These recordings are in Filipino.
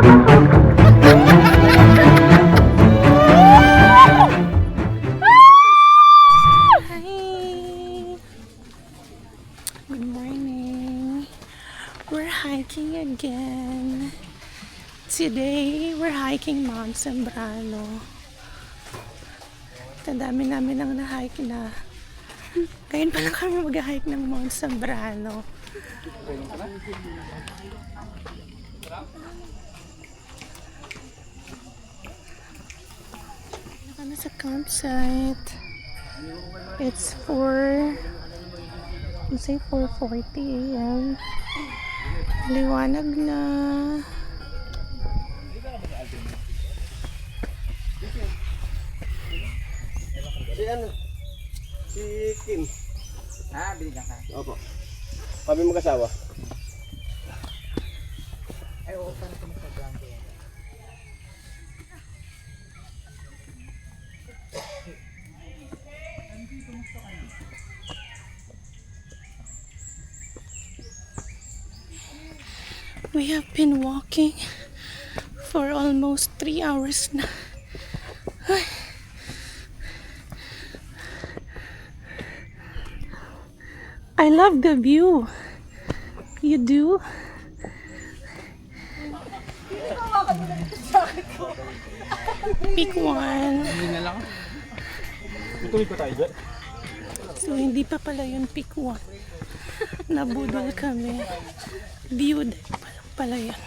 Good morning. We're hiking again. Today, we're hiking Mount Zambrano. Ang dami namin ang na-hike na. Ngayon pa lang kami mag-hike ng Mount Zambrano. Kami sa campsite. It's 4:40 a.m. Liwanag na. Si Kim. Binigyan ka. Opo. Kami mag-asawa. Ay, oo, parang tumatagyan ko yan. We have been walking for almost 3 hours na. Ay. I love the view. You do? Pick one. Hindi na lang. Tutuloy ko tayo dyan. So, hindi pa pala yung pick one. Nabudol kami. View deck pala yan.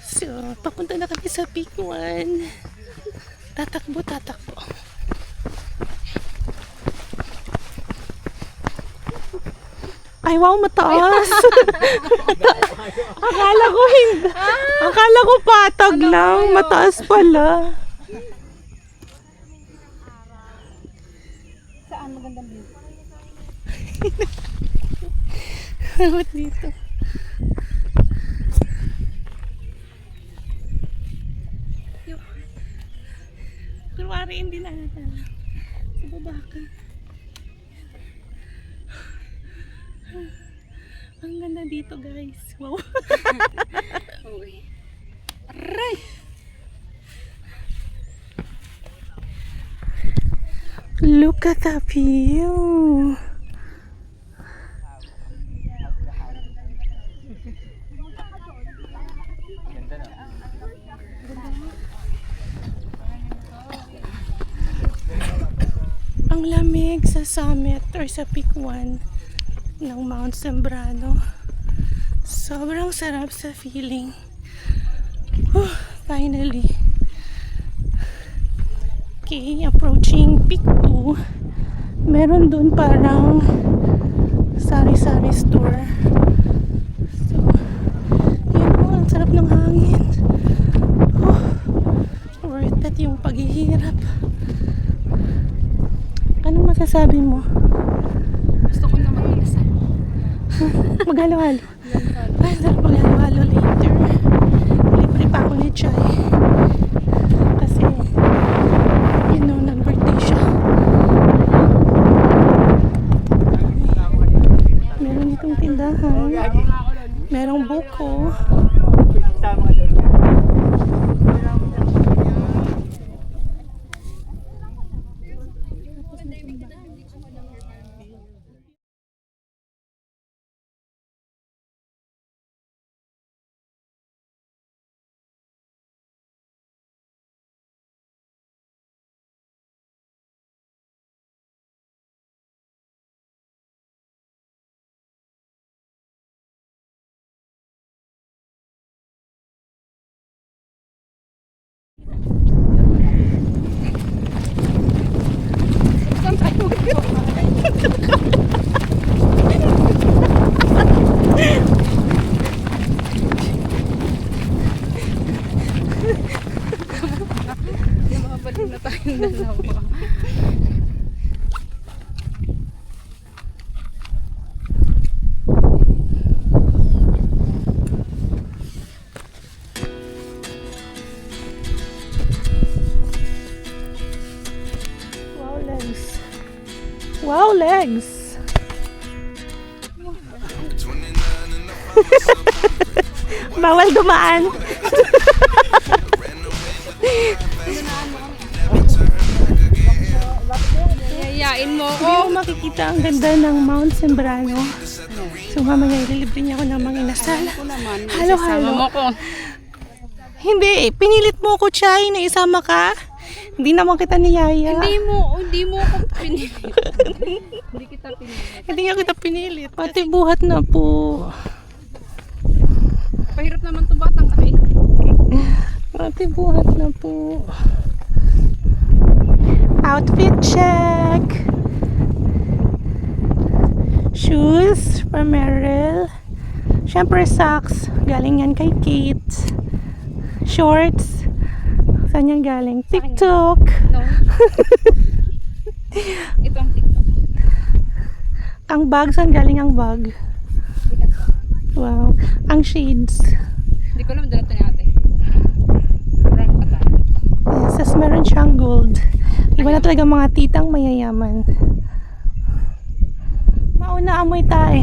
So, papunta na kami sa pick one. Tatakbo. Ay, wow, mataas. Akala ko hindi. Akala ko patag lang. Mataas pala. Saan magandang view? Ba't dito? Kunwari hindi na natin. Sa baba ka. Ang ganda dito, guys. Wow. Uy. Aray! Look at the view. Ang lamig sa summit or sa peak 1 ng Mount Zambrano. Sobrang sarap sa feeling. Finally. Okay, approaching peak 2. Meron dun parang sari-sari store. So, yun po, ang sarap ng hangin. Worth it yung paghihirap. Anong masasabi mo? Gusto ko na mag-isa. Maghalo-halo. Ay, sarap maghalo-halo later. Libre pa ako ni Chay. Kasi, you know, nag-birthday siya. Meron itong tindahan. Merong buko. Mabalik na tayong dalawa. Wow, legs! Bawal dumaan. Yayain mo Hindi ako. mo makikita ang ganda ng Mount Sembrano. So mamaya ililibre niya ako ng mga inasal. Ako naman. Halo, Isasama halo. mo ko. Hindi, pinilit mo ko, Chay, na isama ka. Hindi naman kita niyaya. Hindi mo ako pinilit. Hindi kita pinilit. Hindi nga kita pinilit. Pati buhat na po. Pahirap naman itong batang kasi. Pati buhat na po. Outfit check. Shoes from Merrell. Siyempre socks. Galing yan kay Kate. Shorts. Saan yan galing? TikTok. No. Ito ang TikTok. Ang bag, saan galing ang bag? Wow. Ang shades. Hindi ko alam dala ito ni ate. Brand pa tayo. Yes, tas meron siyang gold. Iba na talaga mga titang mayayaman. Mauna amoy tae.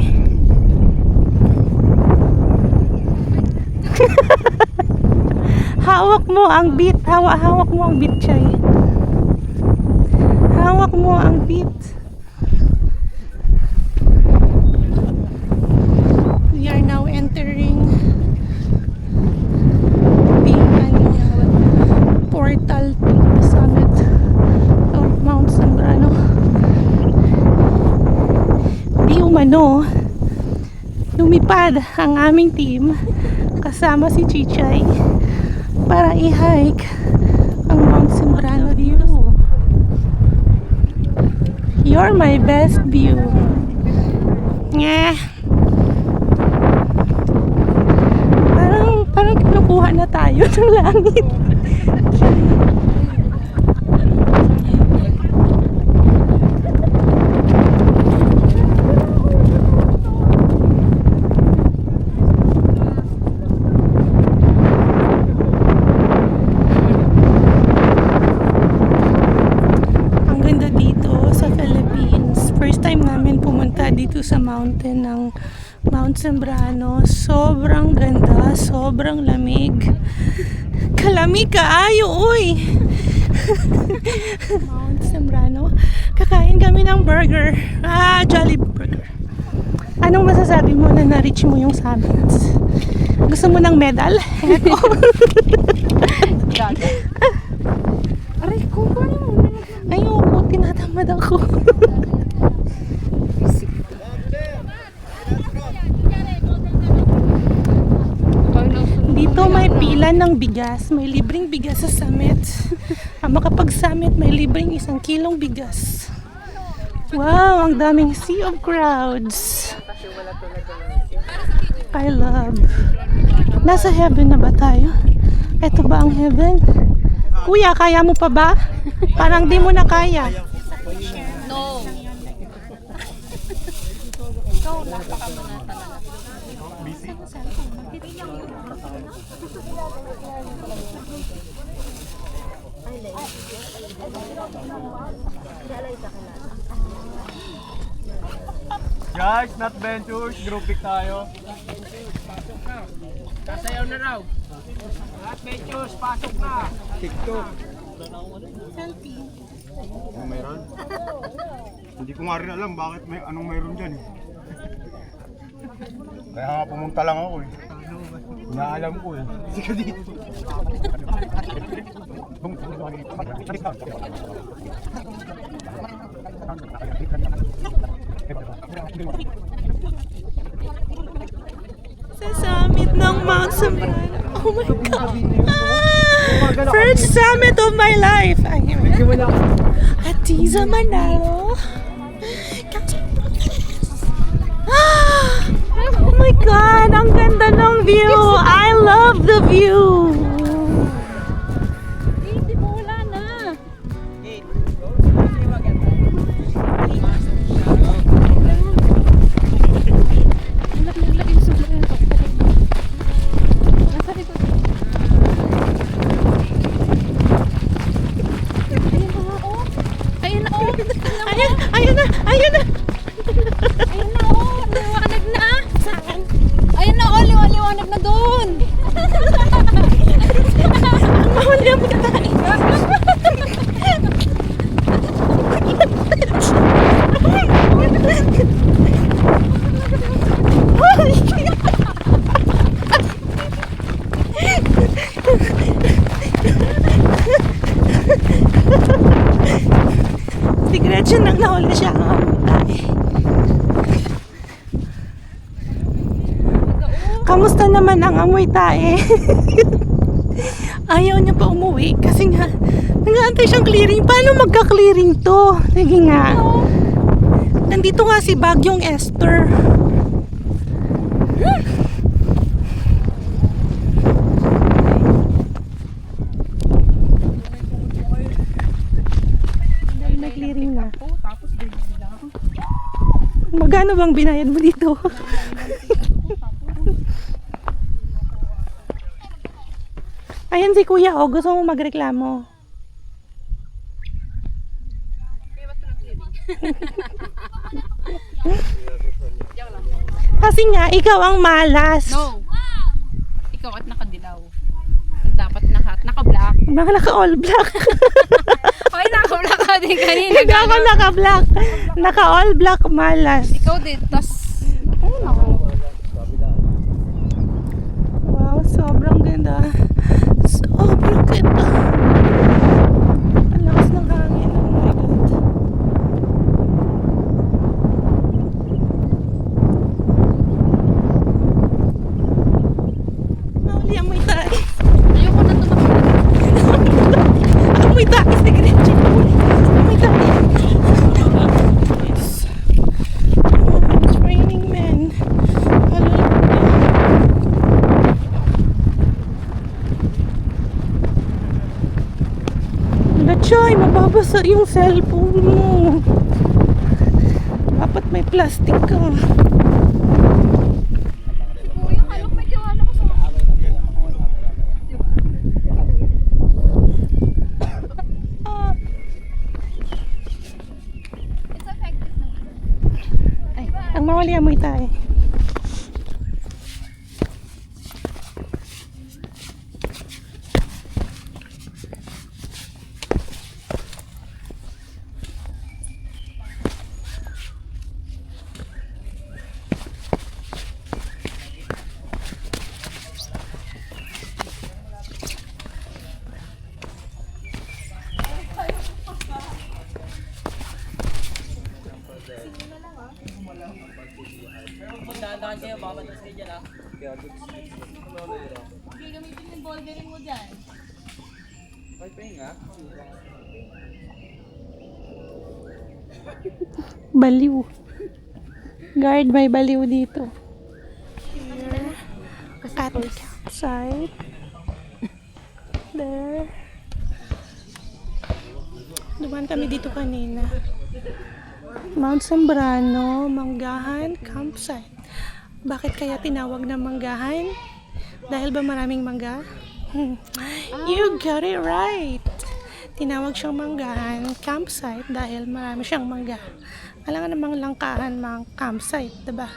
Hawak mo ang beat. Hawak mo ang beat, Chay. Hawak mo ang beat. We are now entering the portal to the summit of Mount Sembrano. Di umano, lumipad ang aming team kasama si Chichay para i-hike ang Mount Sembrano view. You're my best view. Nga. Parang kinukuha na tayo ng langit. Ang ganda dito sa Philippines. First time namin pumunta dito sa mountain ng Mount Sembrano. Sobrang ganda, sobrang lamig. Kalamig kaayo, uy! Mount Sembrano. Kakain kami ng burger. Jolly Burger. Anong masasabi mo na na-reach mo yung summit? Gusto mo ng medal? Eto. Aray ko, paano mo? Ayoko, tinatamad ako. Dito may pila ng bigas. May libreng bigas sa summit. Makapag-summit, may libreng 1 kilong bigas. Wow, ang daming sea of crowds. I love. Nasa heaven na ba tayo? Ito ba ang heaven? Kuya, kaya mo pa ba? Parang di mo na kaya. No. Guys, not ventures. Group pick tayo. Kasayaw na raw. Not ventures, pasok na. TikTok. Ano mayroon? Hindi ko nga rin alam bakit may anong mayroon dyan eh. Kaya nga pumunta lang ako eh. Inaalam ko eh. Sige dito. Sa summit ng Mount Sembrano. Oh my God. First summit of my life. Atiza Manalo. Oh my God. Ang ganda ng view. I love the view. Hindi mo, wala na. Naglagay sa mga nasa likod. Ayun na, oh. Ayun na. Ayun na, oh. Liwanag na. Saan? Ayun na, oh. Liwanag na doon. Si Gretchen nang nahuli siya ang amoy. Kamusta naman ang amoy tae? Ayaw niya pa umuwi kasi nga nag-aantay siyang clearing. Paano magka-clearing to? Sige nga. Nandito nga si Bagyong Esther. Dahil may clearing na. Tapos bigla. Magkano bang binayad mo dito? Ayan si Kuya, oh. Gusto mo magreklamo? Kasi nga, ikaw ang malas. No. Ikaw at nakadilaw. Dapat naka-black. Baka naka-all black. Ay, naka-black ka din kanina. Hindi ako naka-black. Naka-all black malas. Ikaw din. Tas, Wow, sobrang ganda. Sobrang ganda. Ang lakas ng hangin. Oh my God. Mahuli amoy tayo. ayoko na tumakbo. Amoy tayo si Gretchen. Amoy tayo. It's raining, man. Lachay, mababasa yung cellphone mo. Dapat may plastic ka. Kuya, kalok may tiwala ko sa It's effective na. Ay, ang mawali amoy tayo. Gagamitin yung bouldering mo dyan. Baliw. Guard, may baliw dito. Here. At the campsite. There. Dumaan kami dito kanina. Mount Sembrano, Manggahan, Campsite. Bakit kaya tinawag na Manggahan? Dahil ba maraming mangga? You got it right. Tinawag siyang Manggahan, Campsite dahil marami siyang mangga. Alam nga namang langkahan mga campsite, diba?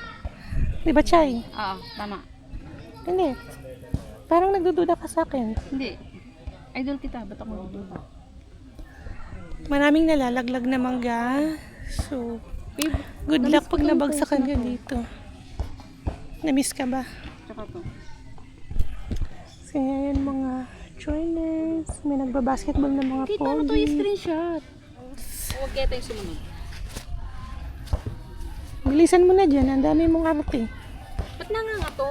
Diba, Chay? Oo, tama. Hindi. Parang nagdududa ka sa akin. Hindi. Idol kita, ba't ako nagdududa? Maraming nalalaglag na mangga. So, good luck pag nabagsakan ka dito. Na-miss ka ba? Tsaka to. Kasi ngayon mga joiners, may nagbabasketball na mga Kita mo to yung pogi. screenshot. Huwag kaya tayong sumunod. Bilisan mo na dyan, ang dami mong arte. Ba't na nga to?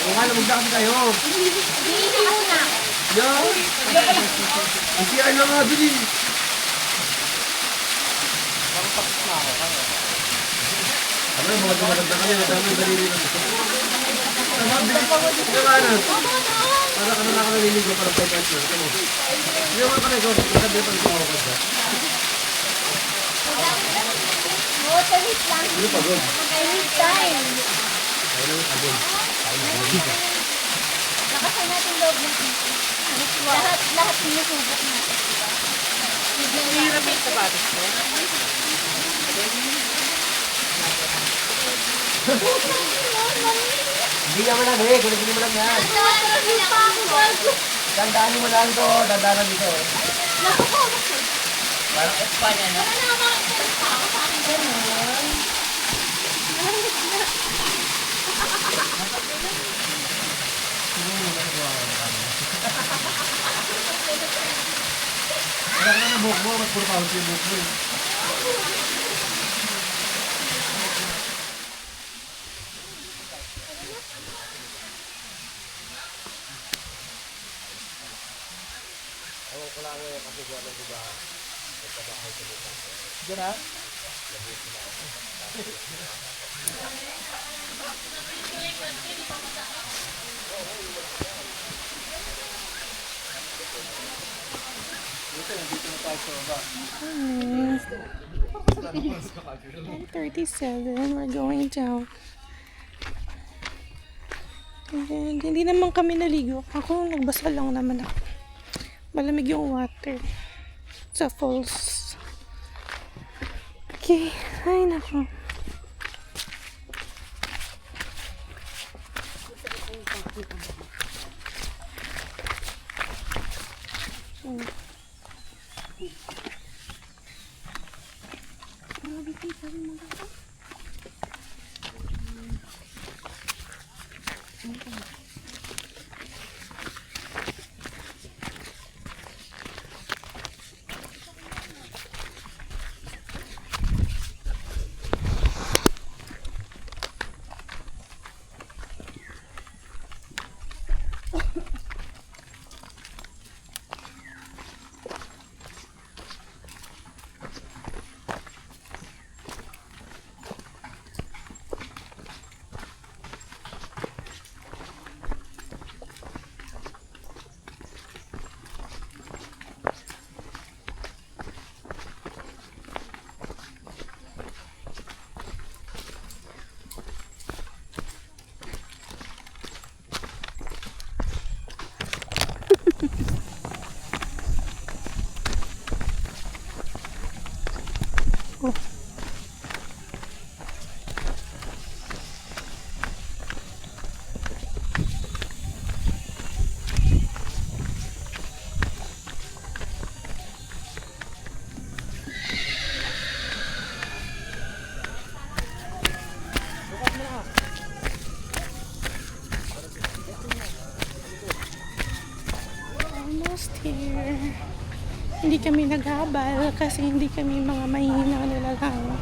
Oo nga, lumagda kami kayo. Hindi muna. Yan! Ang CR na nga, bili! Ano yung mga dumadagdag kami, madami yung daliri lang. Tama, bili. Hindi nga na. Para ka na ako naliligo para 5 minutes na. Ito mo. Hindi mo pa rin. Maganda yung pag-ikawakas ka. Hindi pagod. Anytime. Tayo lang abon. Lakasan natin loob ng tito. Lahat sinusubok natin, diba? Hirap yung sapatos ko. Hindi naman lang eh. Gulit mo lang yan. Dandaanin mo lang to. Dandaanan dito. Parang Espanya, no? Kaya ka na buhok mo. Mas puro kahon yung buhok mo eh. Diyan ha? Morning. 10:37, we're going down. And hindi naman kami naligo. Ako, nagbasa lang naman ako. Malamig yung water sa falls. Okay, ay nako. Almost here. Hindi kami naghabal kasi hindi kami mga mahina nilalang.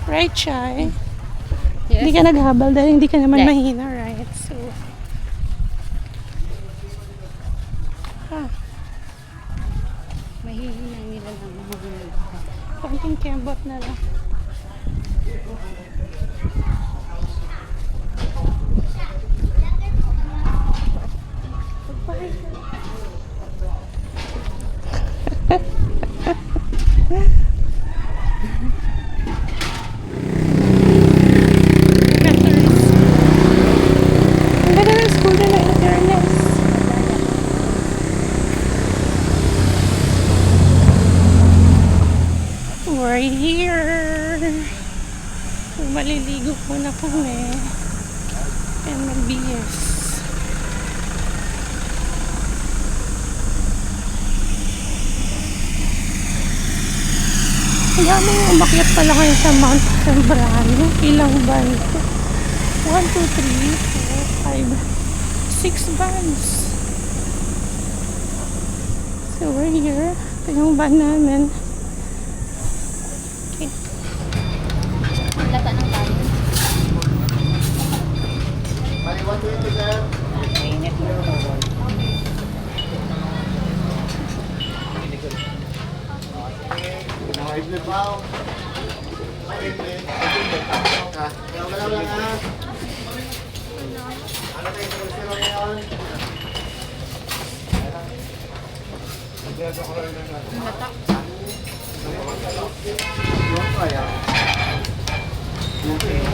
Right, Chai? Yes. Hindi ka naghabal dahil hindi ka naman Hindi. mahina, right? So, Mahihinang nila lang mga konting kembot na lang. Ang ganda ng school nila, in fairness. We're here. So, maliligo muna kami. And mag-BS. Kaya may umakyat pala kayo sa Mount Sembrano. Ilang van? 1, 2, 3, 4, 5, 6 vans. So we're here. Ito yung van namin. Okay. lata ng kanin. Mainit na ito. Okay.